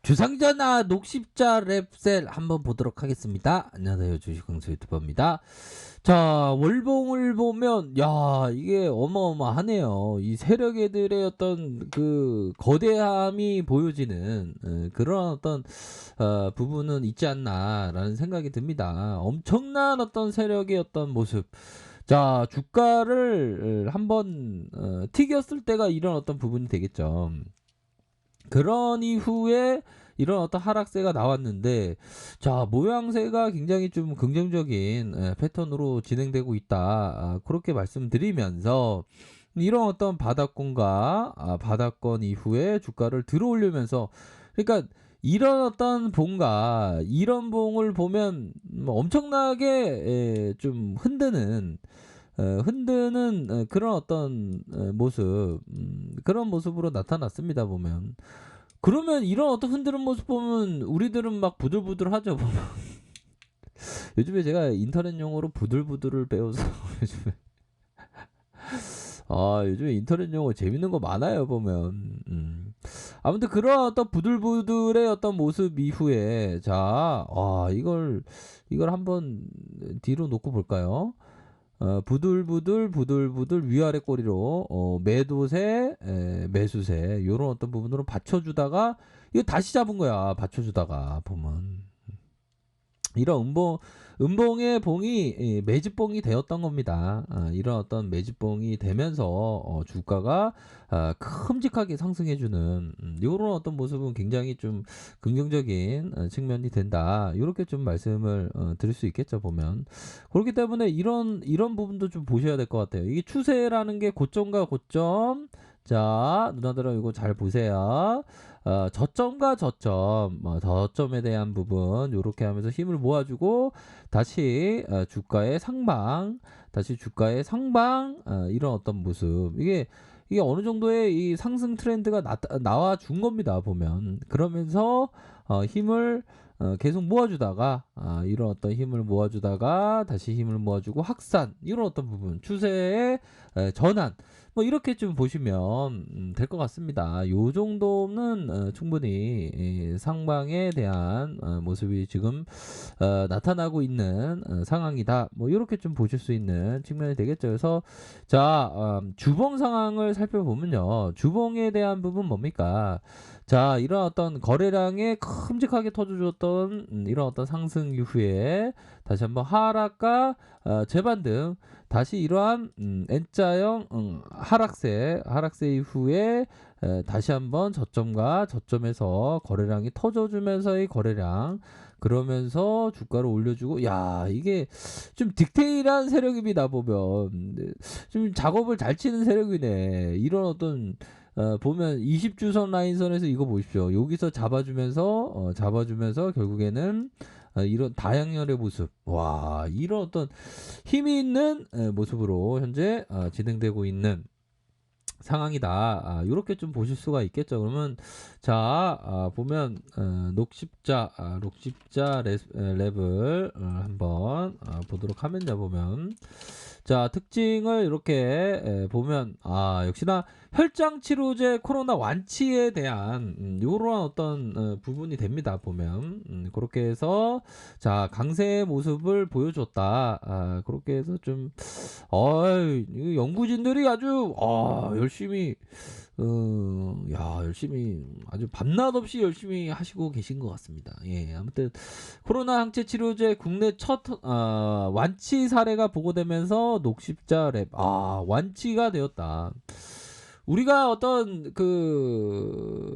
주상전화 녹십자 랩셀 한번 보도록 하겠습니다. 안녕하세요. 주식강수 유튜버입니다. 자, 월봉을 보면 야, 이게 어마어마하네요. 이 세력애들의 어떤 그 거대함이 보여지는 그런 어떤 부분은 있지 않나라는 생각이 듭니다. 엄청난 어떤 세력의 어떤 모습. 자, 주가를 한번 튀겼을 때가 이런 어떤 부분이 되겠죠. 그런 이후에 이런 어떤 하락세가 나왔는데, 자, 모양새가 굉장히 좀 긍정적인 패턴으로 진행되고 있다. 그렇게 말씀드리면서 이런 어떤 바닥권과 바닥권 이후에 주가를 들어올리면서, 그러니까 이런 어떤 봉과 이런 봉을 보면 뭐 엄청나게 좀 흔드는 그런 어떤 모습, 그런 모습으로 나타났습니다, 보면. 그러면 이런 어떤 흔드는 모습 보면 우리들은 막 부들부들하죠, 보면. 요즘에 제가 인터넷 용어로 부들부들을 배워서 요즘에 요즘에 인터넷 용어 재밌는 거 많아요, 보면. 아무튼 그런 어떤 부들부들의 어떤 모습 이후에 자, 이걸 한번 뒤로 놓고 볼까요? 부들부들 위아래 꼬리로 매도세 매수세 요런 어떤 부분으로 받쳐주다가 이거 다시 잡은 거야. 받쳐주다가 보면 이런 음봉의 봉이 매집봉이 되었던 겁니다. 이런 어떤 매집봉이 되면서 주가가 큼직하게 상승해주는 이런 어떤 모습은 굉장히 좀 긍정적인 측면이 된다. 이렇게 좀 말씀을 드릴 수 있겠죠, 보면. 그렇기 때문에 이런 부분도 좀 보셔야 될 것 같아요. 이게 추세라는 게 고점과 고점. 자, 누나들은 이거 잘 보세요. 저점과 저점에 대한 부분 요렇게 하면서 힘을 모아주고 다시 주가의 상방 이런 어떤 모습 이게 어느 정도의 이 상승 트렌드가 나와 준 겁니다, 보면. 그러면서 힘을 계속 모아주다가 이런 어떤 힘을 모아주다가 다시 힘을 모아주고 확산 이런 어떤 부분 추세의 전환 뭐 이렇게 좀 보시면 될 것 같습니다. 요 정도는 충분히 상방에 대한 모습이 지금 나타나고 있는 상황이다. 뭐 이렇게 좀 보실 수 있는 측면이 되겠죠. 그래서 자, 주봉 상황을 살펴보면요. 주봉에 대한 부분 뭡니까? 자, 이런 어떤 거래량에 큼직하게 터져줬던 이런 어떤 상승 이후에 다시 한번 하락과 재반등 다시 이러한 N자형 하락세 이후에 다시 한번 저점과 저점에서 거래량이 터져주면서의 거래량 그러면서 주가를 올려주고 야 이게 좀 디테일한 세력입니다 보면 좀 작업을 잘 치는 세력이네 이런 어떤 보면 20주선 라인선에서 이거 보십시오 여기서 잡아주면서 결국에는 이런 다양렬의 모습 와 이런 어떤 힘이 있는 모습으로 현재 진행되고 있는 상황이다. 이렇게 좀 보실 수가 있겠죠. 그러면 자 보면 녹십자 랩을 한번 보도록 하면요. 보면 자 특징을 이렇게 보면 역시나 혈장 치료제 코로나 완치에 대한 요런 어떤 부분이 됩니다. 보면 그렇게 해서 자 강세의 모습을 보여줬다. 그렇게 해서 좀 이 연구진들이 아주 열심히 열심히 아주 밤낮 없이 열심히 하시고 계신 것 같습니다. 예, 아무튼 코로나 항체 치료제 국내 첫 완치 사례가 보고되면서 녹십자 랩 완치가 되었다. 우리가 어떤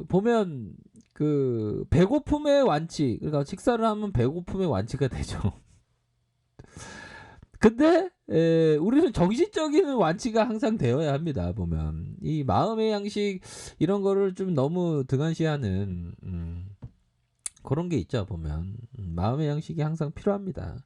보면 배고픔의 완치 그러니까 식사를 하면 배고픔의 완치가 되죠. 근데 우리는 정신적인 완치가 항상 되어야 합니다. 보면 이 마음의 양식 이런 거를 좀 너무 등한시하는 그런 게 있죠. 보면 마음의 양식이 항상 필요합니다.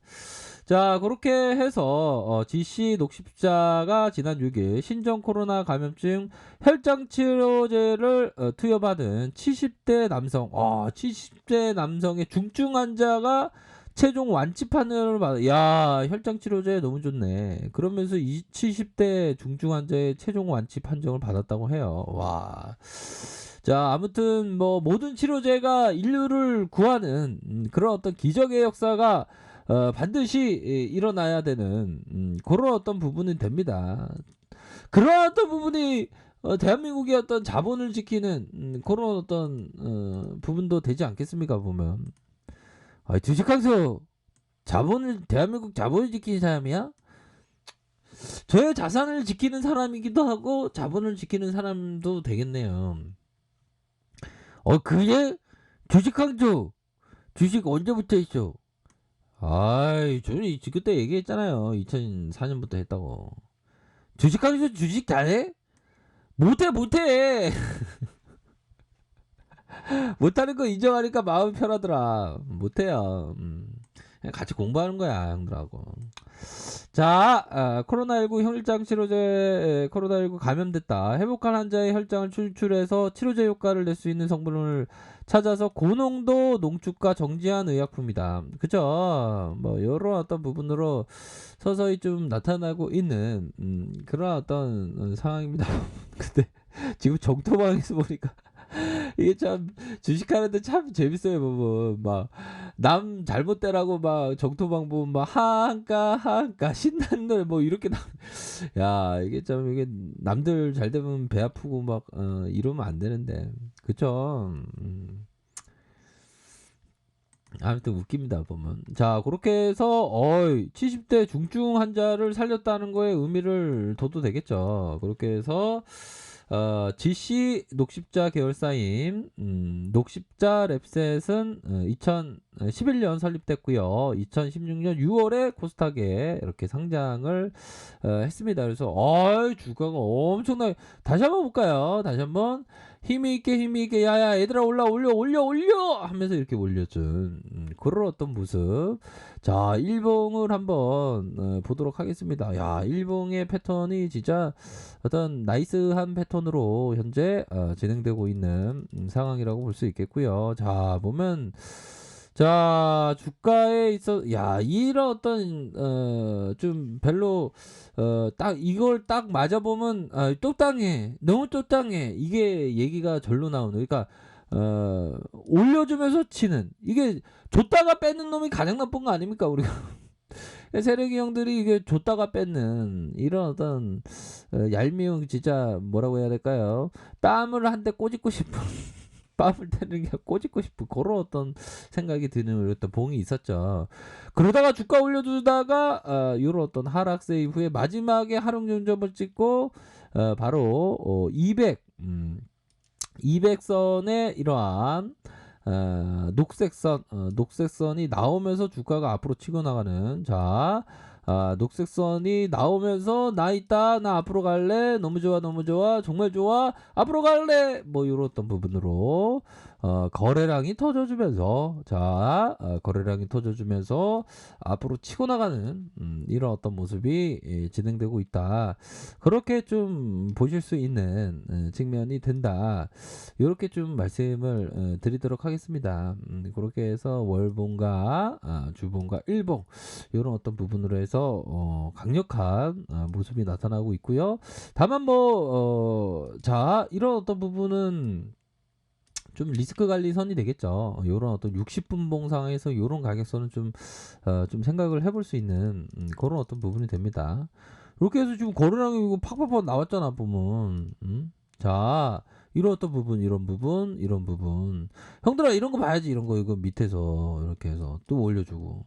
자 그렇게 해서 GC 녹십자가 지난 6일 신종 코로나 감염증 혈장 치료제를 투여받은 70대 남성 70대 남성의 중증 환자가 최종 완치 판정을 받아. 야 혈장 치료제 너무 좋네. 그러면서 70대 중증 환자의 최종 완치 판정을 받았다고 해요. 와. 자, 아무튼 뭐 모든 치료제가 인류를 구하는 그런 어떤 기적의 역사가 반드시 일어나야 되는 그런 어떤 부분이 됩니다. 그런 어떤 부분이 대한민국의 어떤 자본을 지키는 그런 어떤 부분도 되지 않겠습니까 보면. 주식항소 대한민국 자본을 지키는 사람이야? 저의 자산을 지키는 사람이기도 하고 자본을 지키는 사람도 되겠네요. 그게 주식항소 주식 언제부터 있어? 저는 그때 얘기했잖아요. 2004년부터 했다고. 주식항소 주식 잘해? 못해. 못하는 거 인정하니까 마음이 편하더라. 못해요. 그냥 같이 공부하는 거야 형들하고. 자, 코로나19 혈장 치료제, 코로나19 감염됐다 회복한 환자의 혈장을 추출해서 치료제 효과를 낼 수 있는 성분을 찾아서 고농도 농축과 정지한 의약품이다. 그죠? 뭐 이런 어떤 부분으로 서서히 좀 나타나고 있는 그런 어떤 상황입니다. 근데 지금 정토방에서 보니까 이게 참 주식하는데 참 재밌어요. 보면 막 남 잘못되라고 막 정토방 보면 막 하한가 신나는 노래 뭐 이렇게 야 이게 참 이게 남들 잘 되면 배 아프고 막 이러면 안 되는데 그쵸? 아무튼 웃깁니다 보면. 자 그렇게 해서 70대 중증 환자를 살렸다는 거에 의미를 둬도 되겠죠. 그렇게 해서 GC 녹십자 계열사인 녹십자 랩셋은 2011년 설립됐고요. 2016년 6월에 코스닥에 이렇게 상장을 했습니다. 그래서 주가가 엄청나게 다시 한번 볼까요? 다시 한번 힘있게 야야 얘들아 올려 하면서 이렇게 올려준 그런 어떤 모습. 자 일봉을 한번 보도록 하겠습니다. 야 일봉의 패턴이 진짜 어떤 나이스한 패턴으로 현재 진행되고 있는 상황이라고 볼 수 있겠고요. 자 보면 자 주가에 있어 이런 어떤 좀 별로 딱 이걸 딱 맞아 보면 또 땅해 너무 또 땅해 이게 얘기가 절로 나오는. 그러니까 올려주면서 치는 이게 줬다가 뺏는 놈이 가장 나쁜 거 아닙니까 우리가. 세력이 형들이 이게 줬다가 뺏는 이런 어떤 얄미운 진짜 뭐라고 해야 될까요? 땀을 한 대 꼬집고 싶은 뺨을 때리는 게 꼬집고 싶은 그런 어떤 생각이 드는 어떤 봉이 있었죠. 그러다가 주가 올려주다가 이런 어떤 하락세 이후에 마지막에 하락 정점을 찍고 바로 200선의 이러한 녹색선이 나오면서 주가가 앞으로 치고 나가는. 자 녹색선이 나오면서 나 있다 나 앞으로 갈래 너무 좋아 정말 좋아 앞으로 갈래 뭐 이런 어떤 부분으로 거래량이 터져주면서 거래량이 터져주면서 앞으로 치고 나가는 이런 어떤 모습이 진행되고 있다. 그렇게 좀 보실 수 있는 측면이 된다. 이렇게 좀 말씀을 드리도록 하겠습니다. 그렇게 해서 월봉과 주봉과 일봉 이런 어떤 부분으로 해서 강력한 모습이 나타나고 있고요. 다만 이런 어떤 부분은 좀 리스크 관리 선이 되겠죠. 요런 어떤 60분봉 상황에서 요런 가격선은 좀 생각을 해볼 수 있는 그런 어떤 부분이 됩니다. 이렇게 해서 지금 거래량이 이거 팍팍팍 나왔잖아 보면. 자 이런 어떤 부분 이런 부분 형들아 이런 거 봐야지. 이런 거 이거 밑에서 이렇게 해서 또 올려주고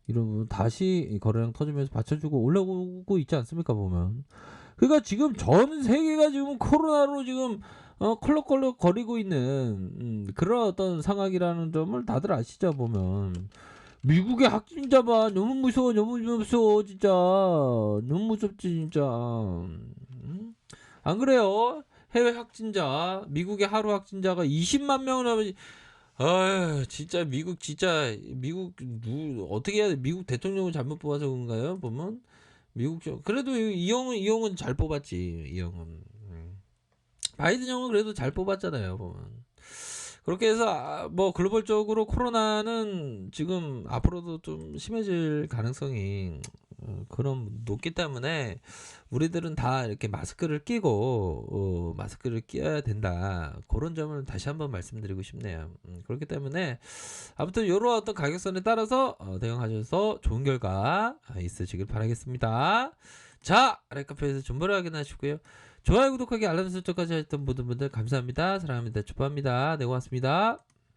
이런 부분 다시 거래량 터지면서 받쳐주고 올라오고 있지 않습니까 보면. 그러니까 지금 전 세계가 지금 코로나로 지금 컬럭컬럭 거리고 있는 그런 어떤 상황이라는 점을 다들 아시죠 보면. 미국의 확진자 봐 너무 무서워 진짜 너무 무섭지 진짜. 안 그래요? 해외 확진자 미국의 하루 확진자가 20만 명을 넘지. 진짜 미국 어떻게 해야 돼? 미국 대통령을 잘못 뽑아서 그런가요? 보면 미국 그래도 이 형은 잘 뽑았지. 이 형은 바이든 형은 그래도 잘 뽑았잖아요. 보면 그렇게 해서 뭐 글로벌적으로 코로나는 지금 앞으로도 좀 심해질 가능성이 그런 높기 때문에 우리들은 다 이렇게 마스크를 끼고 마스크를 끼워야 된다. 그런 점을 다시 한번 말씀드리고 싶네요. 그렇기 때문에 아무튼 요런 어떤 가격선에 따라서 대응하셔서 좋은 결과 있으시길 바라겠습니다. 자, 아랫카페에서 정보를 확인하시고요. 좋아요, 구독하기, 알람 설정까지 하셨던 모든 분들 감사합니다. 사랑합니다. 축복합니다. 네, 고맙습니다.